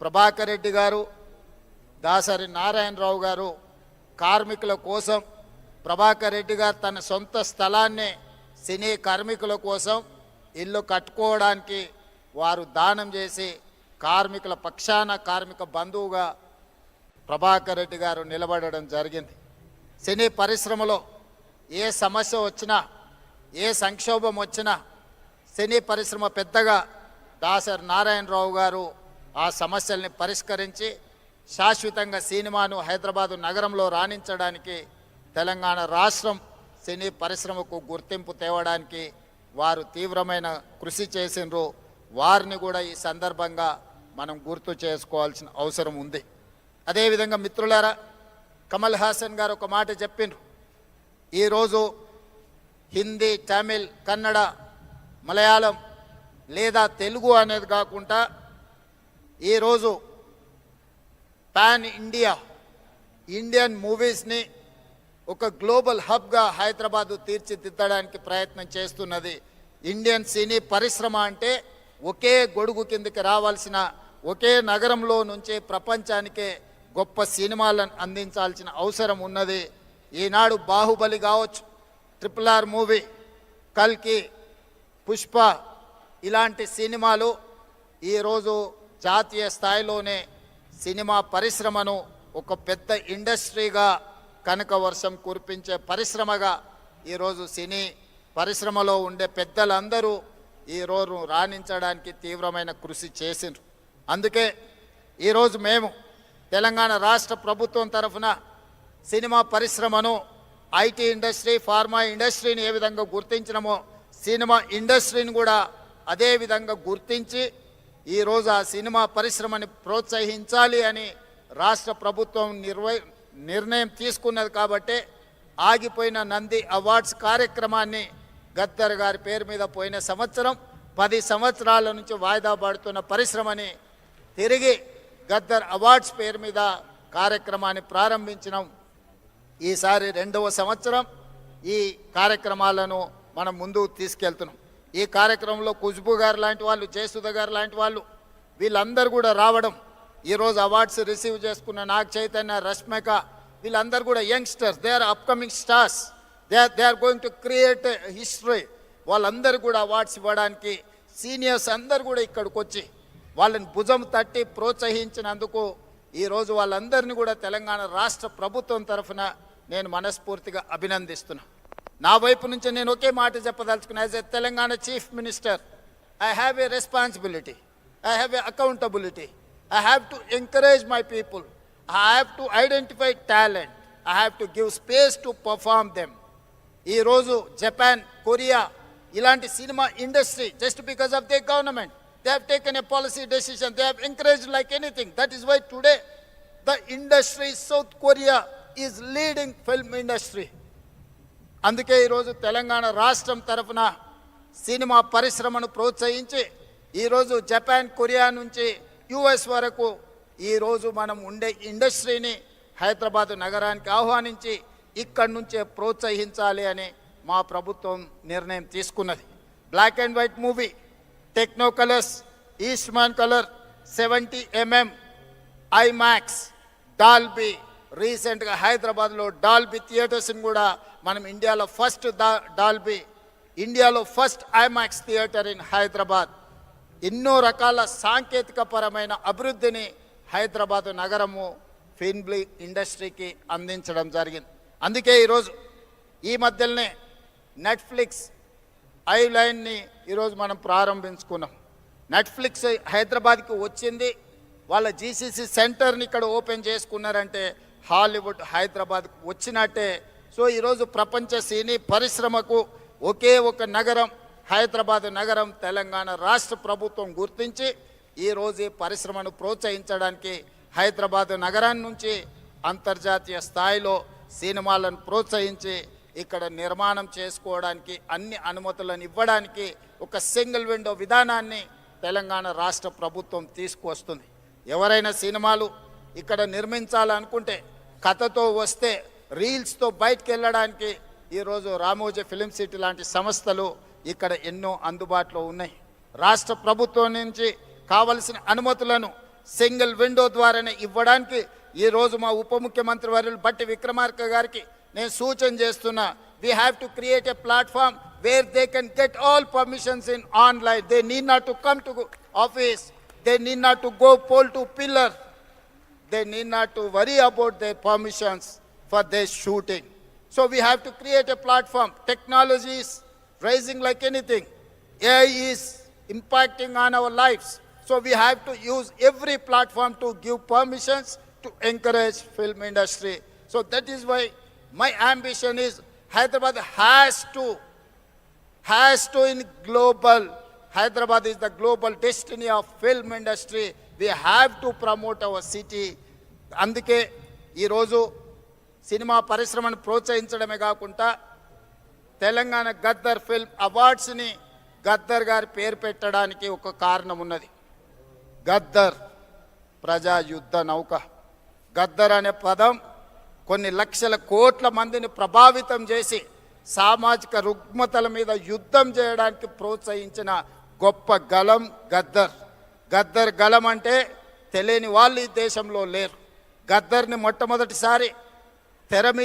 ప్రభాకర్ రెడ్డి గారు, దాసరి నారాయణరావు గారు కార్మికుల కోసం ప్రభాకర్ రెడ్డి గారు తన సొంత స్థలాన్ని సినీ కార్మికుల కోసం ఇల్లు కట్టుకోవడానికి వారు దానం చేసి కార్మికుల పక్షాన కార్మిక బంధువుగా ప్రభాకర్ రెడ్డి గారు నిలబడడం జరిగింది. సినీ పరిశ్రమలో ఏ సమస్య వచ్చినా, ఏ సంక్షోభం వచ్చినా సినీ పరిశ్రమ పెద్దగా దాసరి నారాయణరావు గారు ఆ సమస్యల్ని పరిష్కరించి శాశ్వతంగా సినిమాను హైదరాబాదు నగరంలో రాణించడానికి, తెలంగాణ రాష్ట్రం సినీ పరిశ్రమకు గుర్తింపు తేవడానికి వారు తీవ్రమైన కృషి చేసినారు. వారిని కూడా ఈ సందర్భంగా మనం గుర్తు చేసుకోవాల్సిన అవసరం ఉంది. అదేవిధంగా మిత్రులారా, కమల్ హాసన్ గారు ఒక మాట చెప్పిండ్రు. ఈరోజు హిందీ, తమిళ్, కన్నడ, మలయాళం లేదా తెలుగు అనేది కాకుండా ఈరోజు పాన్ ఇండియన్ మూవీస్ని ఒక గ్లోబల్ హబ్గా హైదరాబాదు తీర్చిదిద్దడానికి ప్రయత్నం చేస్తున్నది. ఇండియన్ సినీ పరిశ్రమ అంటే ఒకే గొడుగు కిందకి రావాల్సిన, ఒకే నగరంలో నుంచి ప్రపంచానికే గొప్ప సినిమాలను అందించాల్సిన అవసరం ఉన్నది. ఈనాడు బాహుబలి కావచ్చు, RRR మూవీ, కల్కి, పుష్ప ఇలాంటి సినిమాలు ఈరోజు జాతీయ స్థాయిలోనే సినిమా పరిశ్రమను ఒక పెద్ద ఇండస్ట్రీగా, కనక వర్షం కురిపించే పరిశ్రమగా ఈరోజు సినీ పరిశ్రమలో ఉండే పెద్దలందరూ ఈరోజు రాణించడానికి తీవ్రమైన కృషి చేసిండ్రు. అందుకే ఈరోజు మేము తెలంగాణ రాష్ట్ర ప్రభుత్వం తరఫున సినిమా పరిశ్రమను, ఐటీ ఇండస్ట్రీ, ఫార్మా ఇండస్ట్రీని ఏ విధంగా గుర్తించినమో సినిమా ఇండస్ట్రీని కూడా అదే విధంగా గుర్తించి ఈరోజు ఆ సినిమా పరిశ్రమని ప్రోత్సహించాలి అని రాష్ట్ర ప్రభుత్వం నిర్ణయం తీసుకున్నది. కాబట్టి ఆగిపోయిన నంది అవార్డ్స్ కార్యక్రమాన్ని గద్దర్ గారి పేరు మీద పోయిన సంవత్సరం 10 సంవత్సరాల నుంచి వాయిదా పడుతున్న పరిశ్రమని తిరిగి గద్దర్ అవార్డ్స్ పేరు మీద కార్యక్రమాన్ని ప్రారంభించినాం. ఈసారి 2వ సంవత్సరం ఈ కార్యక్రమాలను మనం ముందుకు తీసుకెళ్తున్నాం. ఈ కార్యక్రమంలో ఖుష్బూ గారు లాంటి వాళ్ళు, జయసుధ గారు లాంటి వాళ్ళు వీళ్ళందరూ కూడా రావడం, ఈరోజు అవార్డ్స్ రిసీవ్ చేసుకున్న నాగ చైతన్య, రష్మిక వీళ్ళందరూ కూడా youngsters, they are upcoming stars, they are going to create history. వాళ్ళందరూ కూడా అవార్డ్స్ ఇవ్వడానికి సీనియర్స్ అందరు కూడా ఇక్కడికి వచ్చి వాళ్ళని భుజం తట్టి ప్రోత్సహించినందుకు ఈరోజు వాళ్ళందరినీ కూడా తెలంగాణ రాష్ట్ర ప్రభుత్వం తరఫున నేను మనస్ఫూర్తిగా అభినందిస్తున్నా. నా వైపు నుంచి నేను ఒకే మాట చెప్పదలుచుకున్నా. As a Telangana chief minister, I have a responsibility, I have a accountability. I have to encourage my people. I have to identify talent. I have to give space to perform them. Ee roju Japan, Korea ilanti cinema industry, just because of their government, they have taken a policy decision. They have encouraged like anything. That is why today the industry, South Korea is leading film industry. అందుకే ఈరోజు తెలంగాణ రాష్ట్రం తరఫున cinema పరిశ్రమను ప్రోత్సహించి ఈరోజు Japan, Korea నుంచి US వరకు ఈరోజు మనం ఉండే ఇండస్ట్రీని హైదరాబాద్ నగరానికి ఆహ్వానించి ఇక్కడి నుంచే ప్రోత్సహించాలి అని మా ప్రభుత్వం నిర్ణయం తీసుకున్నది. Black and white movie, techno colours, Eastman colour, 70mm, IMAX, Dolby, రీసెంట్గా హైదరాబాద్లో డాల్బీ థియేటర్స్ని కూడా మనం ఇండియాలో first IMAX theatre in Hyderabad. ఎన్నో రకాల సాంకేతిక పరమైన అభివృద్ధిని హైదరాబాద్ నగరము ఫిల్మ్ ఇండస్ట్రీకి అందించడం జరిగింది. అందుకే ఈరోజు ఈ మధ్యలోనే నెట్ఫ్లిక్స్ ఐలైన్ని ఈరోజు మనం ప్రారంభించుకున్నాం. నెట్ఫ్లిక్స్ హైదరాబాద్కి వచ్చింది, వాళ్ళ GCC సెంటర్ని ఇక్కడ ఓపెన్ చేసుకున్నారంటే హాలీవుడ్ హైదరాబాద్కు వచ్చినట్టే. సో ఈరోజు ప్రపంచ సినీ పరిశ్రమకు ఒకే ఒక నగరం హైదరాబాద్ నగరం తెలంగాణ రాష్ట్ర ప్రభుత్వం గుర్తించి ఈరోజు ఈ పరిశ్రమను ప్రోత్సహించడానికి హైదరాబాద్ నగరాన్ని నుంచి అంతర్జాతీయ స్థాయిలో సినిమాలను ప్రోత్సహించి ఇక్కడ నిర్మాణం చేసుకోవడానికి అన్ని అనుమతులను ఇవ్వడానికి ఒక సింగిల్ విండో విధానాన్ని తెలంగాణ రాష్ట్ర ప్రభుత్వం తీసుకువస్తుంది. ఎవరైనా సినిమాలు ఇక్కడ నిర్మించాలనుకుంటే కథతో వస్తే రీల్స్తో బయటకు వెళ్ళడానికి ఈరోజు రామోజీ ఫిలిం సిటీ లాంటి సంస్థలు ఇక్కడ ఎన్నో అందుబాటులో ఉన్నాయి. రాష్ట్ర ప్రభుత్వం నుంచి కావలసిన అనుమతులను సింగిల్ విండో ద్వారానే ఇవ్వడానికి ఈరోజు మా ఉప ముఖ్యమంత్రి వర్యులు బట్టి విక్రమార్క గారికి నేను సూచన చేస్తున్నా. We have to create a platform where they can get all permissions in online. They need not to come to office, they need not to go pole to pillar, they need not to worry about their permissions for their shooting. So we have to create a platform. Technology is rising like anything. AI is impacting on our lives. So we have to use every platform to give permissions to encourage film industry. So that is why my ambition is Hyderabad has to in global. Hyderabad is the global destiny of film industry. We have to promote our city. అందుకే ఈరోజు cinema పరిశ్రమను ప్రోత్సహించడమే కాకుండా Telangana Gaddar film అవార్డ్స్ని Gaddar గారి పేరు పెట్టడానికి ఒక కారణం ఉన్నది. గద్దర్ ప్రజా యుద్ధ నౌక. గద్దర్ అనే పదం కొన్ని లక్షల కోట్ల మందిని ప్రభావితం చేసి సామాజిక రుగ్మతల మీద యుద్ధం చేయడానికి ప్రోత్సహించిన గొప్ప గలం గద్దర్. గద్దర్ గలం అంటే తెలియని వాళ్ళు ఈ దేశంలో లేరు. గద్దర్ని మొట్టమొదటిసారి తెర మీద